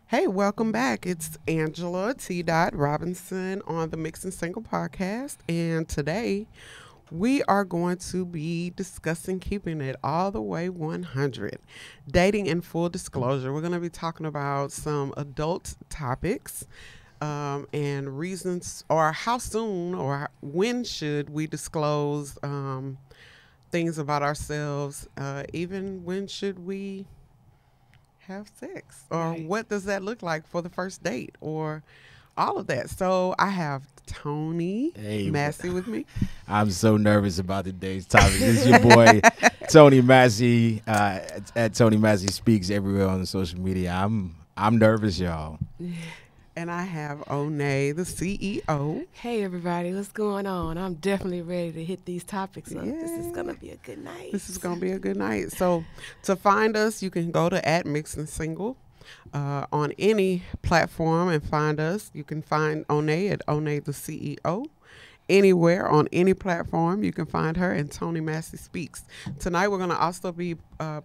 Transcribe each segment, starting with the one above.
Hey, welcome back. It's Angela T. Robinson on the MixNSingle podcast. And today we are going to be discussing keeping it all the way 100. Dating in full disclosure. We're going to be talking about some adult topics and reasons, or how soon or when should we disclose things about ourselves, even when should we have sex, or Right. what does that look like for the first date, or all of that. So I have Tony Hey, Massey with me. I'm so nervous about today's topic. This is your boy Tony Massey at Tony Massey Speaks everywhere on the social media. I'm nervous, y'all. And I have Onay, the CEO. Hey everybody, what's going on? I'm definitely ready to hit these topics up. This is Yeah. gonna be a good night. This is going to be a good night. So to find us, you can go to @MixNSingle on any platform and find us. You can find Onay at Onay, the CEO. Anywhere on any platform, you can find her, and Tony Massey Speaks. Tonight, we're going to also be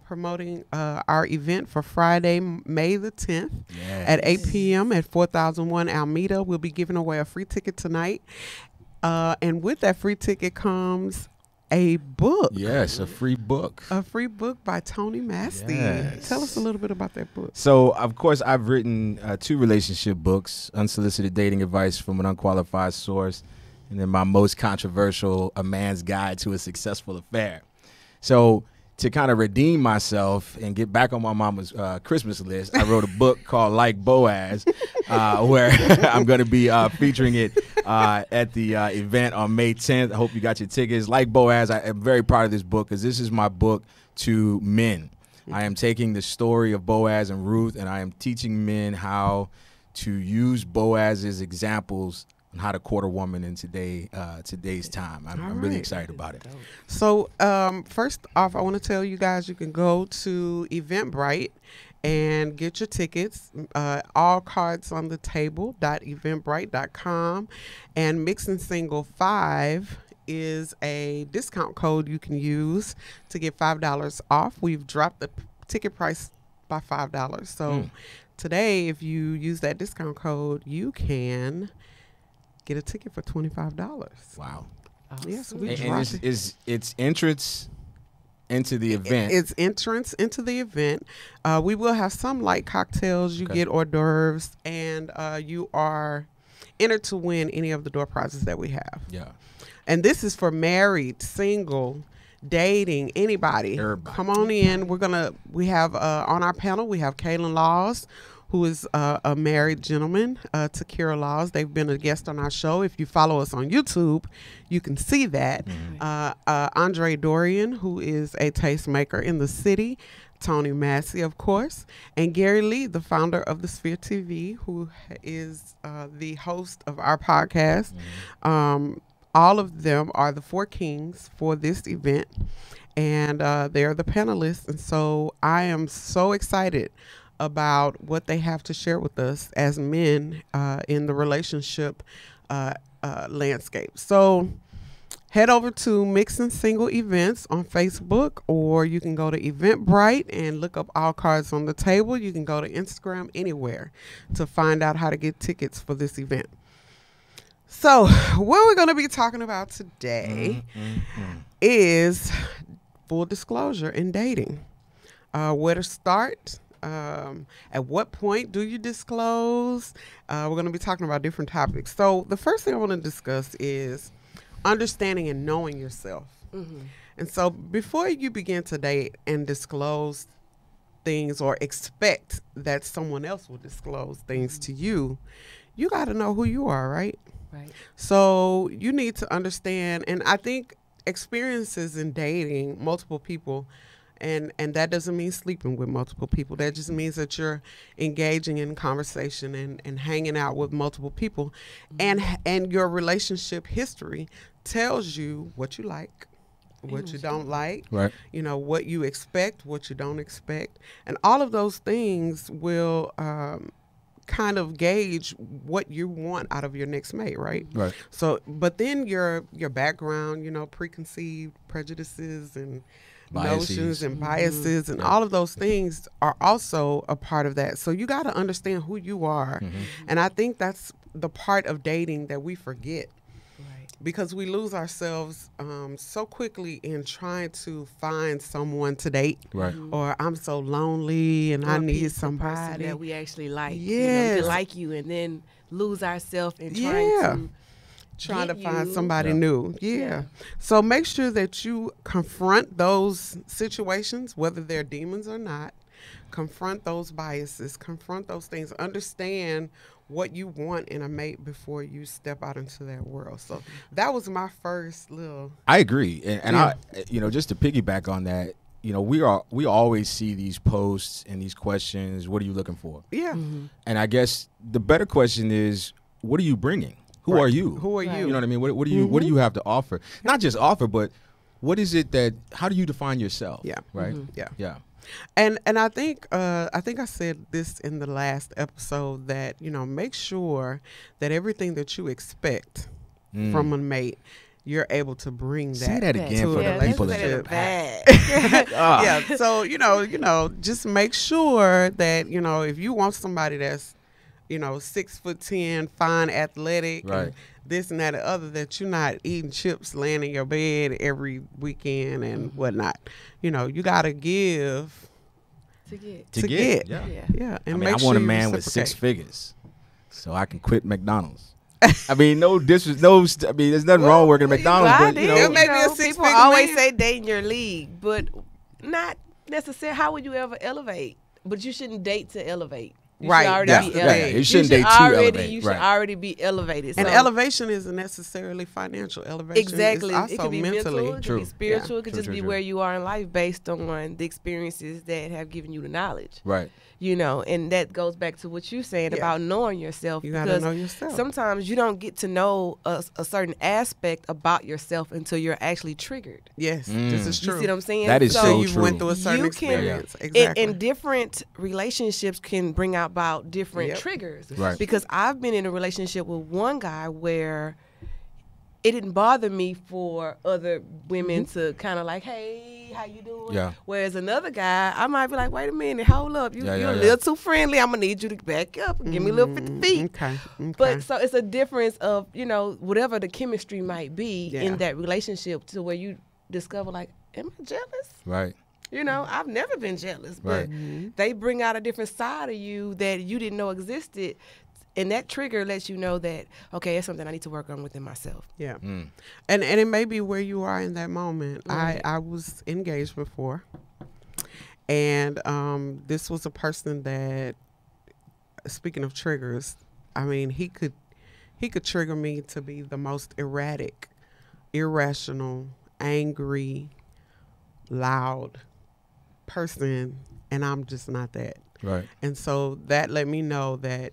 promoting our event for Friday, May the 10th at 8 p.m. at 4001 Alameda. We'll be giving away a free ticket tonight. And with that free ticket comes a book. Yes, a free book. A free book by Tony Massey. Yes. Tell us a little bit about that book. So, of course, I've written 2 relationship books, Unsolicited Dating Advice from an Unqualified Source, and then my most controversial, A Man's Guide to a Successful Affair. So, to kind of redeem myself and get back on my mama's Christmas list, I wrote a book called Like Boaz, where I'm going to be featuring it at the event on May 10th. I hope you got your tickets. Like Boaz, I am very proud of this book because this is my book to men. I am taking the story of Boaz and Ruth, and I am teaching men how to use Boaz as examples on how to court a woman in today's time. I'm really right. excited about it. So, first off, I want to tell you guys you can go to Eventbrite and get your tickets. All cards on the table. .eventbrite.com, and MixNSingle 5 is a discount code you can use to get $5 off. We've dropped the ticket price by $5. So today, if you use that discount code, you can get a ticket for $25. Wow. Yes, we And dropped it's entrance into the event. It's entrance into the event. We will have some light cocktails. You Okay. get hors d'oeuvres, and you are entered to win any of the door prizes that we have. Yeah. And this is for married, single, dating, anybody. Everybody. Come on in. We have on our panel, we have Kaylin Laws, who is a married gentleman, to Kira Laws. They've been a guest on our show. If you follow us on YouTube, you can see that. Andre Dorian, who is a tastemaker in the city. Tony Massey, of course. And Gary Lee, the founder of the Sphere TV, who is the host of our podcast. All of them are the 4 kings for this event, and they're the panelists. And so I am so excited about what they have to share with us as men in the relationship landscape. So head over to MixNSingle Events on Facebook, or you can go to Eventbrite and look up All Cards on the Table. You can go to Instagram, anywhere, to find out how to get tickets for this event. So what we're going to be talking about today is full disclosure in dating. Where to start? At what point do you disclose? We're going to be talking about different topics. So the first thing I want to discuss is understanding and knowing yourself. And so before you begin to date and disclose things, or expect that someone else will disclose things to you, you got to know who you are, right? Right. So you need to understand, and I think experiences in dating multiple people, and that doesn't mean sleeping with multiple people. That just means that you're engaging in conversation and hanging out with multiple people, and your relationship history tells you what you like, what you don't like, Right. you know, what you expect, what you don't expect, and all of those things will kind of gauge what you want out of your next mate, right? Right. So, but then your background, you know, preconceived prejudices and notions and biases and all of those things are also a part of that. So you got to understand who you are. And I think that's the part of dating that we forget. Because we lose ourselves so quickly in trying to find someone to date. Right. Or I'm so lonely and I need somebody that we actually like. Yes. We can like you and then lose ourselves in trying to find you. somebody new. Yeah. So make sure that you confront those situations, whether they're demons or not. Confront those biases, confront those things, understand what you want in a mate before you step out into that world. So that was my first little. I agree. And I, just to piggyback on that, we always see these posts and these questions. What are you looking for? Yeah. And I guess the better question is, what are you bringing? Who are you? Who are you? You know what I mean? What do you have to offer? Not just offer, but what is it how do you define yourself? Yeah. Right. Yeah. And I think I said this in the last episode that, make sure that everything that you expect from a mate, you're able to bring that. Say that again for the people that that Yeah. So, just make sure that, if you want somebody that's, 6'10", fine, athletic, right, and this and that and other, that you're not eating chips, laying in your bed every weekend and whatnot. You got to give to get. to get. Yeah. And I make want a sure you man with 6 reciprocate. figures so I can quit McDonald's. I mean, there's nothing wrong working at McDonald's, but people always say date in your league, but not necessarily. How would you ever elevate? But you shouldn't date to elevate. You should already be elevated. You shouldn't date to elevate. You should already be elevated. And elevation isn't necessarily financial. Elevation exactly. is also it could be mentally. mental, it could be spiritual, it could just be true. where you are in life based on the experiences that have given you the knowledge. Right. And that goes back to what you're saying about knowing yourself. You got to know yourself. Sometimes you don't get to know a certain aspect about yourself until you're actually triggered. Yes, this is true. You see what I'm saying? That is so you true. went through a certain experience. Exactly. And different relationships can bring about different triggers. Right. Because I've been in a relationship with one guy where it didn't bother me for other women to kind of like, hey, how you doing? Yeah. Whereas another guy, I might be like, wait a minute, hold up. You're a little too friendly. I'm going to need you to back up and give me a little 50 feet. Okay. But so it's a difference of, whatever the chemistry might be in that relationship to where you discover like, am I jealous? Right. I've never been jealous, but they bring out a different side of you that you didn't know existed. And that trigger lets you know that, okay, it's something I need to work on within myself. Yeah. And it may be where you are in that moment. Right. I was engaged before. And this was a person that, speaking of triggers, I mean, he could trigger me to be the most erratic, irrational, angry, loud person, and I'm just not that. Right. And so that let me know that,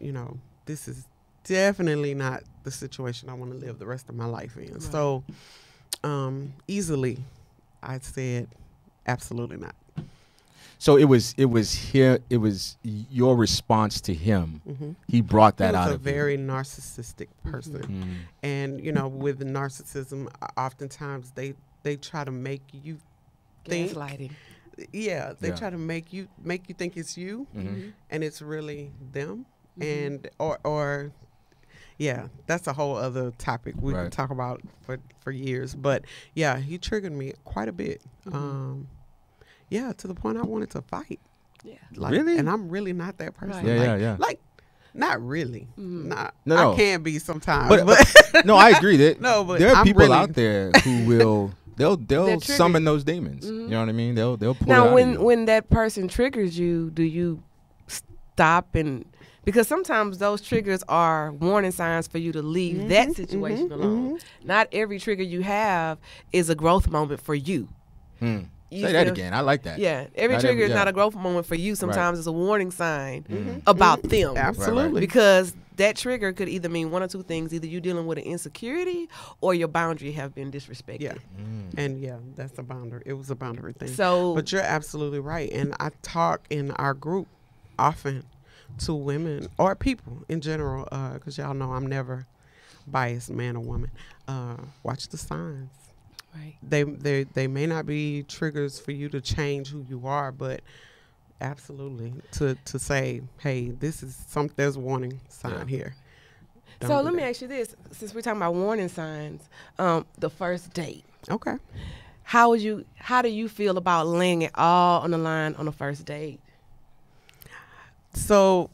this is definitely not the situation I want to live the rest of my life in. Right. So easily I said absolutely not. So it was your response to him. He brought that out of you. He was a very narcissistic person. And with narcissism, oftentimes they try to make you think. Gaslighting. Yeah, they try to make you think it's you, and it's really them. And or that's a whole other topic we could talk about for years. But he triggered me quite a bit. To the point I wanted to fight. Yeah, really? And I'm really not that person. Yeah. Like, not really. No. I can be sometimes. But no, I agree that but there are I'm people really out there who will. They'll summon those demons. You know what I mean? They'll pull it out of you. When that person triggers you, do you stop because sometimes those triggers are warning signs for you to leave that situation alone. Not every trigger you have is a growth moment for you. Say that again. I like that. Yeah. Every trigger is not a growth moment for you. Sometimes it's a warning sign about them. Absolutely. Because that trigger could either mean one or two things. Either you dealing with an insecurity or your boundary have been disrespected. Yeah. And that's a boundary. It was a boundary thing. So, but you're absolutely right. And I talk in our group often to women or people in general, because y'all know I'm never biased, man or woman. Watch the signs. Right. They may not be triggers for you to change who you are, but absolutely to say, hey, there's a warning sign here. So let me ask you this, since we're talking about warning signs, the first date. Okay. How do you feel about laying it all on the line on the first date? So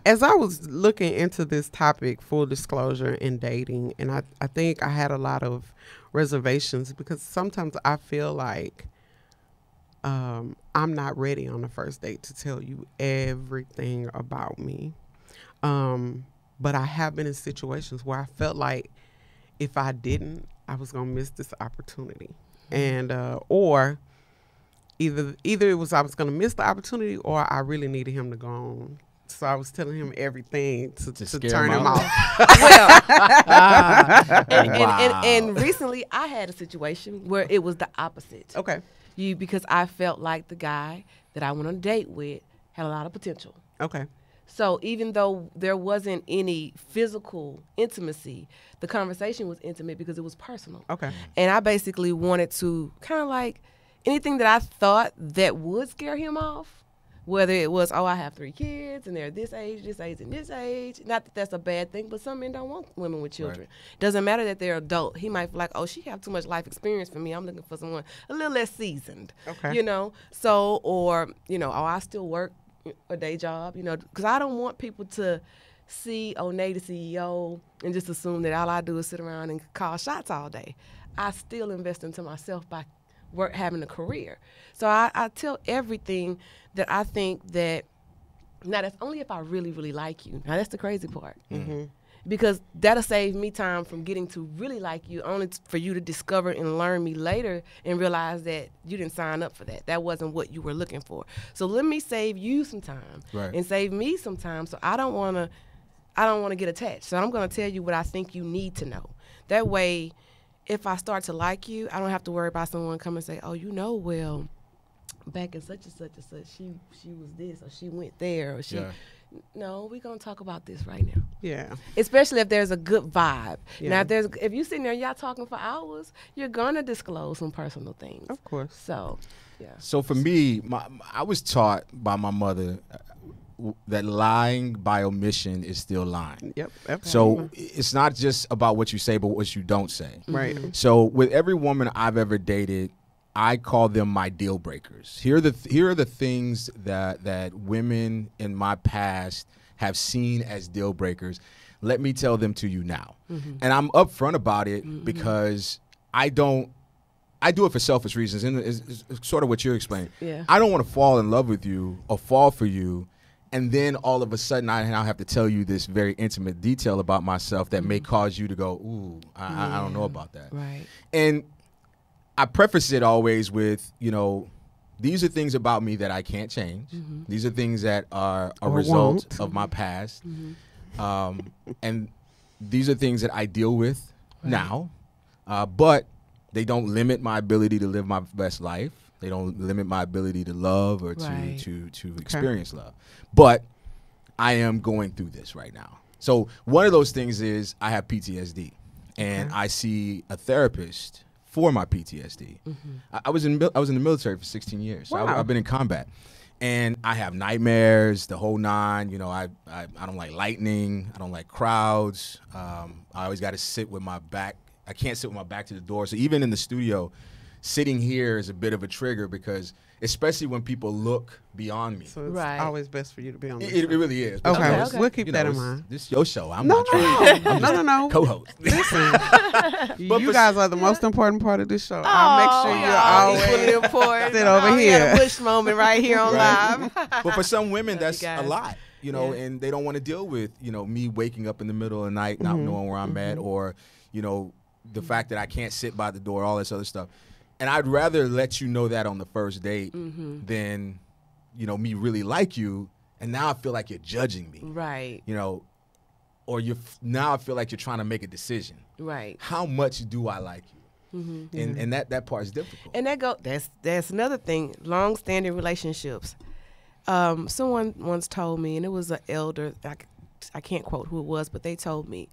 as I was looking into this topic, full disclosure in dating, and I think I had a lot of reservations because sometimes I feel like I'm not ready on the first date to tell you everything about me. But I have been in situations where I felt like if I didn't, I was going to miss this opportunity. And or either it was I was going to miss the opportunity or I really needed him to go on. So I was telling him everything to turn him off. And recently I had a situation where it was the opposite. Okay. Because I felt like the guy that I went on a date with had a lot of potential. Okay. So even though there wasn't any physical intimacy, the conversation was intimate because it was personal. Okay. And I basically wanted to kind of like anything that I thought that would scare him off, whether it was, I have 3 kids and they're this age, and this age. Not that that's a bad thing, but some men don't want women with children. Right. Doesn't matter that they're adult. He might feel like, she have too much life experience for me. I'm looking for someone a little less seasoned. Okay. So, or, I still work a day job, because I don't want people to see Nate the CEO and just assume that all I do is sit around and call shots all day. I still invest into myself by having a career. So I tell everything that I think that, now that's only if I really, really like you. Now that's the crazy part. Mm-hmm. Because that'll save me time from getting to really like you, only for you to discover and learn me later and realize that you didn't sign up for that. That wasn't what you were looking for. So let me save you some time and save me some time. So I don't want to get attached. So I'm going to tell you what I think you need to know. That way, if I start to like you, I don't have to worry about someone coming and say, well, back in such and such and such, she was this or she went there or she. Yeah. No, we're going to talk about this right now. Yeah. Especially if there's a good vibe. Yeah. Now, if you sitting there and y'all talking for hours, you're going to disclose some personal things. Of course. So, yeah. So for me, I was taught by my mother that lying by omission is still lying. Yep. So it's not just about what you say, but what you don't say. Right. Mm-hmm. So with every woman I've ever dated, I call them my deal breakers. Here are the things that women in my past have seen as deal breakers. Let me tell them to you now. Mm-hmm. And I'm upfront about it because I do it for selfish reasons. And it's sort of what you're explaining. Yeah. I don't want to fall in love with you or fall for you. And then all of a sudden I now have to tell you this very intimate detail about myself that may cause you to go, ooh, I don't know about that. Right. And I preface it always with, these are things about me that I can't change. Mm-hmm. These are things that are a result of my past. Mm-hmm. And these are things that I deal with now. But they don't limit my ability to live my best life. They don't limit my ability to love or to experience love. But I am going through this right now. So one of those things is I have PTSD. And I see a therapist for my PTSD. Mm-hmm. I was in the military for 16 years. Wow. So I've been in combat. And I have nightmares, the whole nine. I don't like lightning. I don't like crowds. I always got to sit with my back. I can't sit with my back to the door. So even in the studio, sitting here is a bit of a trigger because especially when people look beyond me. So it's always best for you to be on this It really is. Okay. We'll keep that in mind. This is your show. I'm not trying. I'm just no. co-host. Listen, you guys are the most important part of this show. I'll make sure you're always important. Sit over here. We had a Bush moment right here on live. But for some women, that's a lot. And they don't want to deal with, me waking up in the middle of the night, not knowing where I'm at, or, the fact that I can't sit by the door, all this other stuff. And I'd rather let you know that on the first date than, me really like you. And now I feel like you're judging me. Right. Or now I feel like you're trying to make a decision. Right. How much do I like you? Mm-hmm. And that part is difficult. And that's another thing, long-standing relationships. Someone once told me, and it was an elder, I can't quote who it was, but they told me,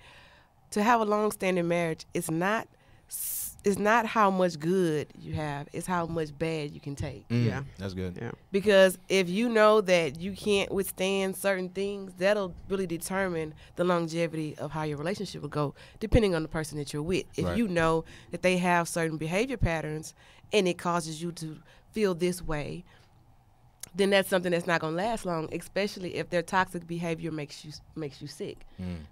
to have a long-standing marriage, it's not it's not how much good you have, it's how much bad you can take. Yeah. That's good. Yeah. Because if you know that you can't withstand certain things, that'll really determine the longevity of how your relationship will go, depending on the person that you're with. If Right. you know that they have certain behavior patterns and it causes you to feel this way, then that's something that's not going to last long, especially if their toxic behavior makes you sick.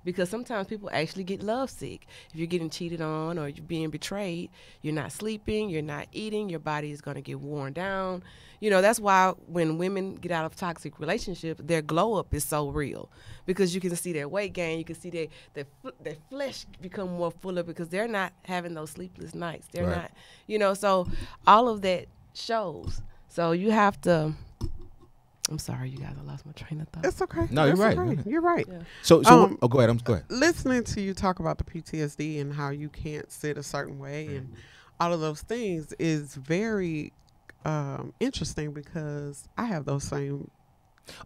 Because sometimes people actually get love sick. If you're getting cheated on or you're being betrayed, you're not sleeping, you're not eating, your body is going to get worn down. You know, that's why when women get out of toxic relationships, their glow up is so real, because you can see their weight gain, you can see their flesh become more fuller because they're not having those sleepless nights. They're Right. not, you know, so all of that shows. So you have to. I'm sorry, you guys. I lost my train of thought. It's okay. No, you're That's right. okay. You're right. Yeah. So go ahead. Go ahead. Listening to you talk about the PTSD and how you can't sit a certain way and all of those things is very interesting, because I have those same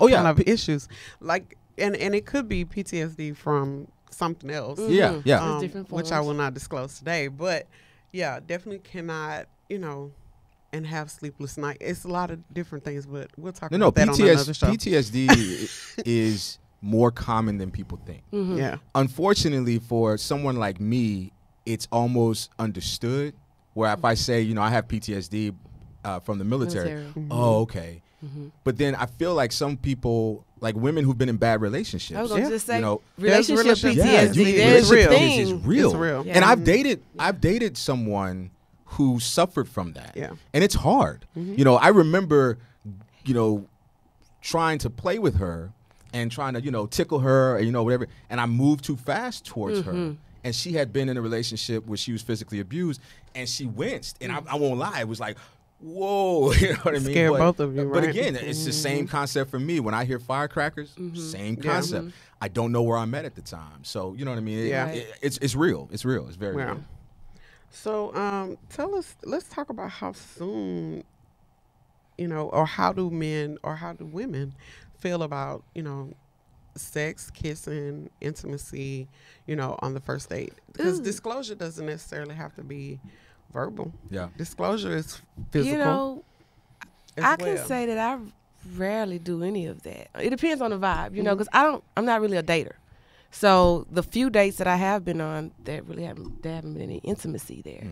Oh yeah. kind of issues. Like, and it could be PTSD from something else. Yeah. Yeah. There's different Which I forms. will not disclose today. But yeah, definitely cannot, and have sleepless night. It's a lot of different things, but we'll talk No. about that on another show. PTSD is more common than people think. Yeah. Unfortunately, for someone like me, it's almost understood. Where if I say, I have PTSD from the military, oh, okay. But then I feel like some people, like women who've been in bad relationships, I was gonna just say, There's relationship relationship- PTSD. yeah, There's a relationship thing. is real. It's real. Yeah. And I've dated someone who suffered from that. Yeah. And it's hard. I remember, trying to play with her and trying to, tickle her, whatever. And I moved too fast towards her. And she had been in a relationship where she was physically abused, and she winced. And I won't lie, it was like, whoa, you know what I mean? Scared both of you, But right? again, it's the same concept for me. When I hear firecrackers, same Yeah. concept. I don't know where I'm at the time. So, you know what I mean? Yeah. It's real. It's real. It's very Yeah. real. So, let's talk about how soon, or how do men or how do women feel about, sex, kissing, intimacy, on the first date? Because disclosure doesn't necessarily have to be verbal. Yeah. Disclosure is physical. You know, as I can well. say that I rarely do any of that. It depends on the vibe, because I'm not really a dater. So the few dates that I have been on, there haven't been any intimacy there.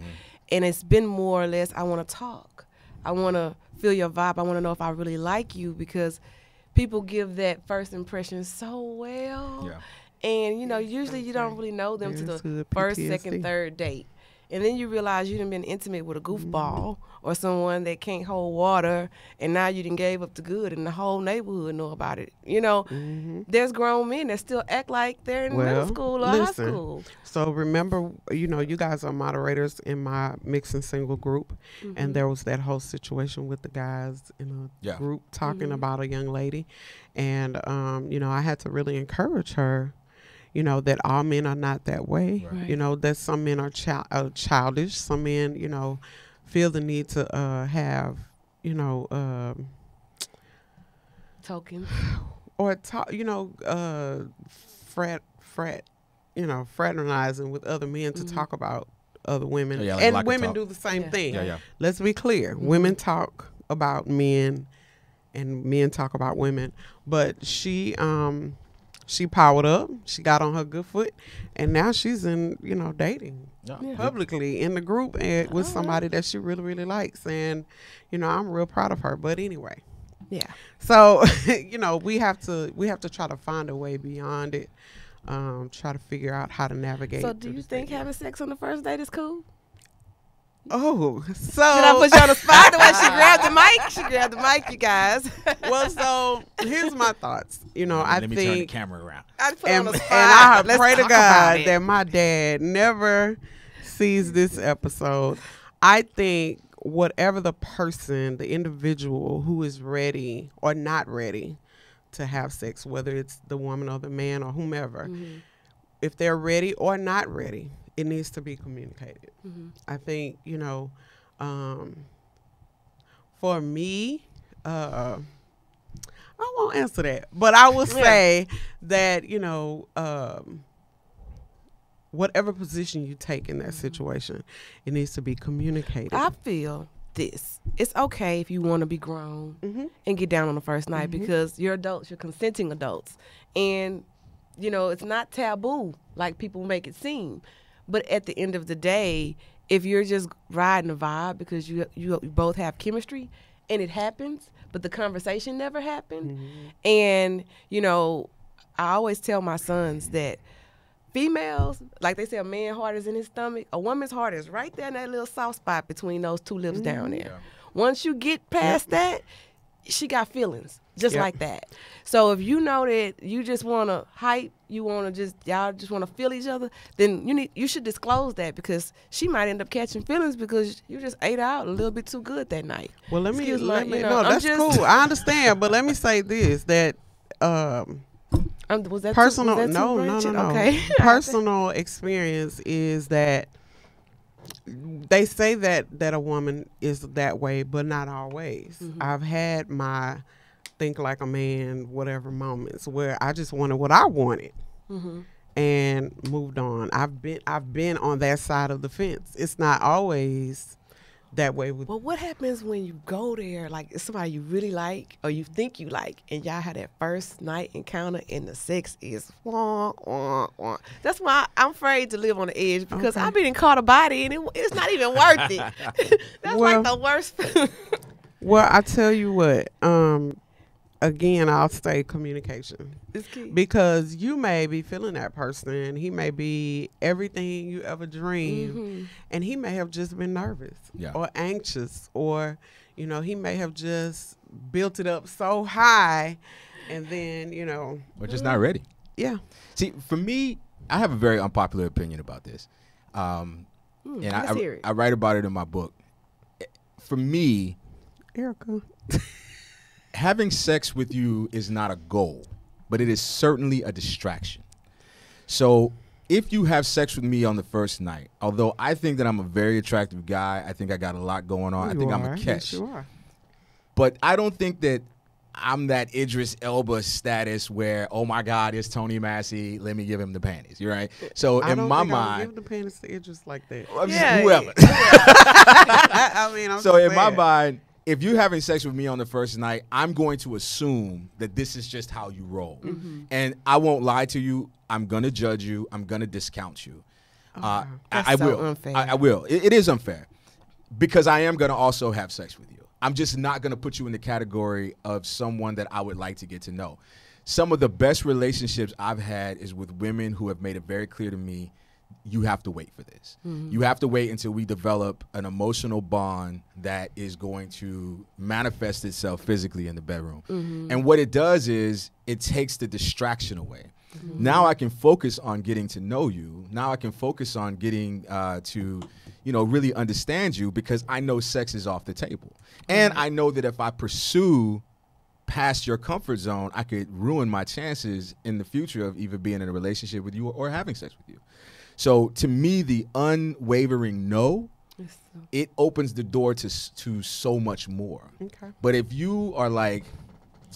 And it's been more or less, I want to talk. I want to feel your vibe. I want to know if I really like you, because people give that first impression so well. Yeah. And, usually you don't really know them to There's the the first, PTSD. second, third date. And then you realize you done been intimate with a goofball or someone that can't hold water, and now you done gave up the good, and the whole neighborhood know about it. There's grown men that still act like they're in middle school or high listen. school. So remember, you guys are moderators in my MixNSingle group, and there was that whole situation with the guys in a Yeah. group talking about a young lady, and I had to really encourage her, that all men are not that way. Right. That some men are childish. Some men, feel the need to have, Token. or talk, fraternizing with other men to talk about other women. Yeah, like and locker women talk. do the same Yeah. thing. Yeah. Let's be clear. Women talk about men and men talk about women. But she powered up. She got on her good foot, and now she's in, dating Yeah. publicly in the group and with somebody that she really, really likes. And, I'm real proud of her. But anyway. Yeah. So, we have to try to find a way beyond it. Try to figure out how to navigate. So do through you this think thing. having sex on the first date is cool? Oh, so Did I put you on the spot the way she grabbed the mic? She grabbed the mic, you guys. well, so here's my thoughts. I Let me turn the think, camera around. I put her on and the spot. I Let's pray to talk about God it. that my dad never sees this episode. I think whatever the person, the individual who is ready or not ready to have sex, whether it's the woman or the man or whomever, if they're ready or not ready, it needs to be communicated. I think, for me, I won't answer that, but I will say that, whatever position you take in that situation, it needs to be communicated. I feel this. It's okay if you want to be grown and get down on the first night because you're adults, you're consenting adults. And, you know, it's not taboo like people make it seem. But at the end of the day, if you're just riding a vibe because you both have chemistry and it happens, but the conversation never happened. And, you know, I always tell my sons that females, like they say, a man's heart is in his stomach. A woman's heart is right there in that little soft spot between those two lips down there. Yeah. Once you get past that, she got feelings just like that. So if you know that you just want to hype, y'all just want to feel each other, then you should disclose that because she might end up catching feelings because you just ate out a little bit too good that night. Well, let me no, that's cool. I understand, but let me say this, that was that personal no. Okay. Personal experience is that they say that a woman is that way, but not always. I've had my think like a man whatever moments where I just wanted what I wanted and moved on. I've been on that side of the fence. It's not always that way. Well, what happens when you go there, like it's somebody you really like or you think you like, and y'all had that first night encounter and the sex is wah, wah, wah. That's why I'm afraid to live on the edge because I've been caught a body and it's not even worth it. That's like the worst. Well, I tell you what, again, I'll say communication. It's key. Because you may be feeling that person. He may be everything you ever dreamed. And he may have just been nervous or anxious or, you know, he may have just built it up so high and then, you know. Or just not ready. Yeah. See, for me, I have a very unpopular opinion about this. And I write about it in my book. For me, Erica. Having sex with you is not a goal, but it is certainly a distraction. So if you have sex with me on the first night, although I think that I'm a very attractive guy, I think I got a lot going on. I think I'm a catch. Yes, you are. But I don't think that I'm that Idris Elba status where, oh my God, it's Tony Massey. Let me give him the panties. You're right. So in my mind, I don't give the panties to Idris like that. Whoever. I mean, I'm so in my mind, if you're having sex with me on the first night, I'm going to assume that this is just how you roll. And I won't lie to you. I'm going to judge you. I'm going to discount you. I will. Unfair. I will. It is unfair because I am going to also have sex with you. I'm just not going to put you in the category of someone that I would like to get to know. Some of the best relationships I've had is with women who have made it very clear to me, you have to wait for this. You have to wait until we develop an emotional bond that is going to manifest itself physically in the bedroom. And what it does is it takes the distraction away. Now I can focus on getting to know you. Now I can focus on getting to, you know, really understand you because I know sex is off the table. And I know that if I pursue past your comfort zone, I could ruin my chances in the future of either being in a relationship with you or having sex with you. So to me, the unwavering no, it opens the door to so much more. Okay. But if you are like,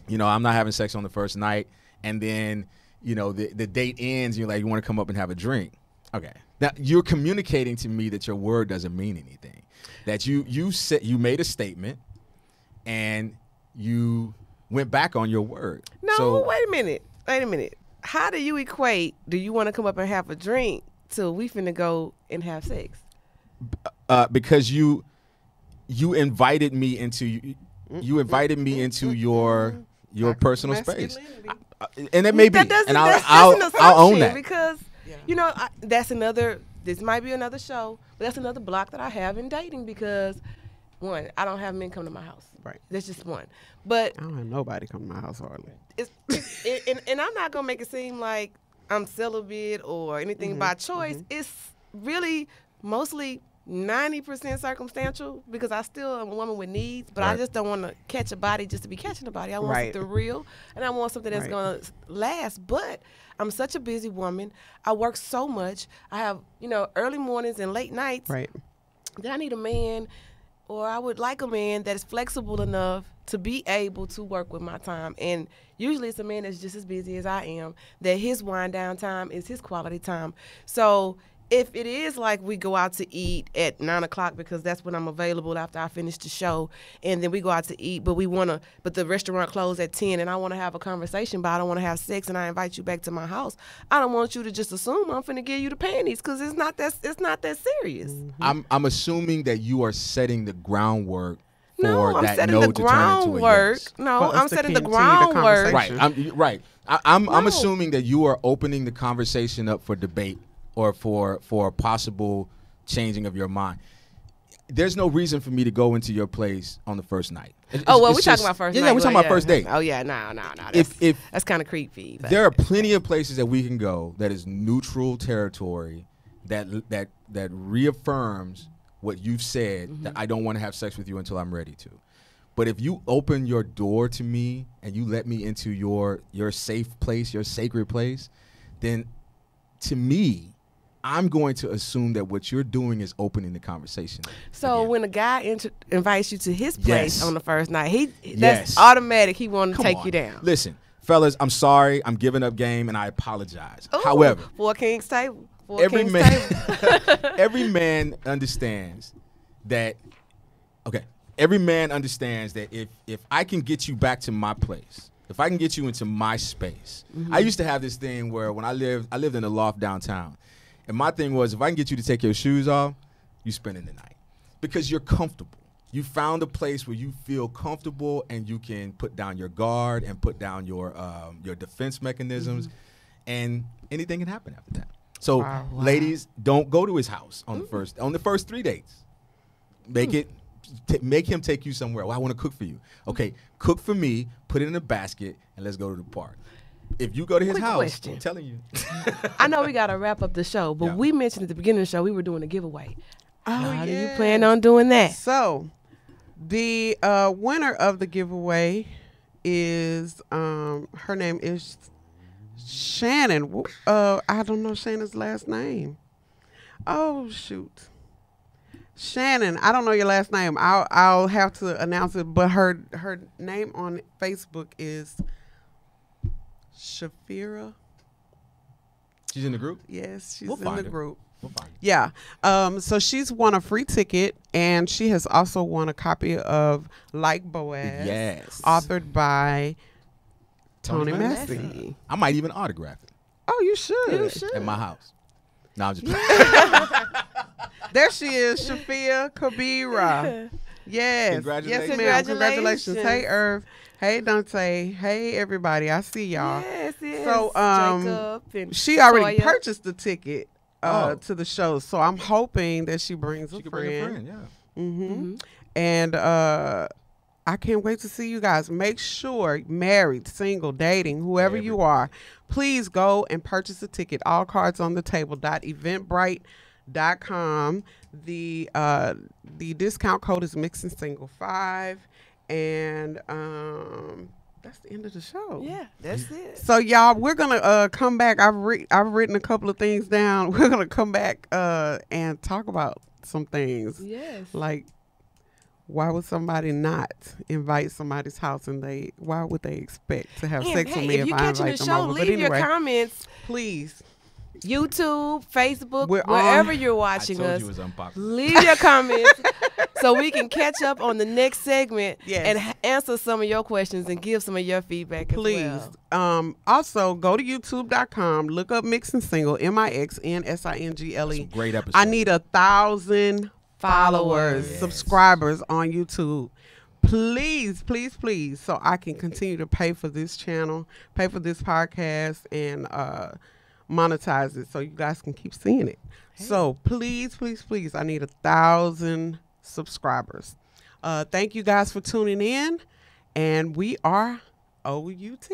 you know, I'm not having sex on the first night, and then, you know, the date ends, and you're like, you want to come up and have a drink. Okay. Now you're communicating to me that your word doesn't mean anything. That you made a statement, and you went back on your word. No, wait a minute. How do you equate? Do you want to come up and have a drink? So we finna go and have sex. Because you invited me into your personal space, and it may be, and I'll own that because you know that's another. This might be another show, but that's another block that I have in dating because one, I don't have men come to my house. Right. That's just one. But I don't have nobody come to my house hardly. And I'm not gonna make it seem like I'm celibate or anything by choice. It's really mostly 90% circumstantial because I still am a woman with needs, but I just don't want to catch a body just to be catching a body. I want something real, and I want something that's going to last. But I'm such a busy woman. I work so much. I have, you know, early mornings and late nights. Right. Then I need a man, or I would like a man that is flexible enough to be able to work with my time. And usually it's a man that's just as busy as I am, that his wind down time is his quality time. So if it is like we go out to eat at 9 o'clock because that's when I'm available after I finish the show, and then we go out to eat, but the restaurant closed at 10 and I want to have a conversation, but I don't want to have sex, and I invite you back to my house, I don't want you to just assume I'm finna give you the panties, because it's not that serious. I'm assuming that you are setting the groundwork for No, I'm that setting no the to turn into a groundwork. yes. No, For us I'm to setting the continue the groundwork. conversation. Right. I'm No. assuming that you are opening the conversation up for debate or for a possible changing of your mind. There's no reason for me to go into your place on the first night. We're talking about first night. Yeah, we're talking about first date. Oh, yeah, no. If That's kind of creepy. But. there are plenty of places that we can go that is neutral territory that reaffirms what you've said, that I don't want to have sex with you until I'm ready to. But if you open your door to me and you let me into your safe place, your sacred place, then to me, I'm going to assume that what you're doing is opening the conversation. So again. when a guy invites you to his place Yes. on the first night, Yes. that's automatic. He want to Come take on. you down. Listen, fellas, I'm sorry. I'm giving up game, and I apologize. Ooh, However, for a king's table. For a every king's man, table. every man understands that. Okay, every man understands that if I can get you back to my place, if I can get you into my space, I used to have this thing where when I lived in a loft downtown, and my thing was if I can get you to take your shoes off, you spending the night because you're comfortable. You found a place where you feel comfortable and you can put down your guard and put down your defense mechanisms, and anything can happen after that. So, Wow. ladies, don't go to his house on the first 3 dates. Make him take you somewhere. Well, I want to cook for you. Okay, cook for me. Put it in a basket and let's go to the park. If you go to his Quick house, question. I'm telling you. I know we got to wrap up the show, but Yeah. we mentioned at the beginning of the show we were doing a giveaway. How do you yes. plan on doing that? So, the winner of the giveaway is her name is Shannon. I don't know Shannon's last name. Oh shoot, Shannon. I don't know your last name. I'll have to announce it. But her name on Facebook is Shafira. She's in the group? Yes, she's We'll in find the her. group. We'll find it. Yeah. So she's won a free ticket, and she has also won a copy of Like Boaz, Yes. authored by Tony Tony Massey. Massey. I might even autograph it Oh, you should. You should. at my house. No, I'm just There she is, Shafia Kabira. Yes. Congratulations. Yes, ma'am. Congratulations. Congratulations. Hey, Irv. Hey, Dante. Hey, everybody. I see y'all. Yes. So, Jacob and She already Toya. purchased the ticket to the show, so I'm hoping that she brings she a could friend. bring a friend, yeah. Mm-hmm. And I can't wait to see you guys. Make sure, married, single, dating, whoever you are, please go and purchase a ticket. All cards on the table. .eventbrite.com. The discount code is MixNSingle 5, and that's the end of the show. Yeah, that's it. So y'all, we're gonna come back. I've written a couple of things down. We're gonna come back and talk about some things. Yes. Like, why would somebody not invite somebody's house, and why would they expect to have And sex hey, with me if if you're I catching invite the them show, over? But leave your anyway, comments. please. YouTube, Facebook, We're wherever on. you're I watching told us. you it was unpopular. Leave your comments so we can catch up on the next segment Yes. and answer some of your questions and give some of your feedback Please. as well. Also, go to youtube.com, look up MixNSingle, MixNSingle. Some great episodes. I need 1,000 followers, Yes. subscribers on YouTube. Please, please, please, so I can continue to pay for this channel, pay for this podcast, and monetize it so you guys can keep seeing it. So please, please, please, I need 1,000 subscribers. Thank you guys for tuning in, and we are OUT.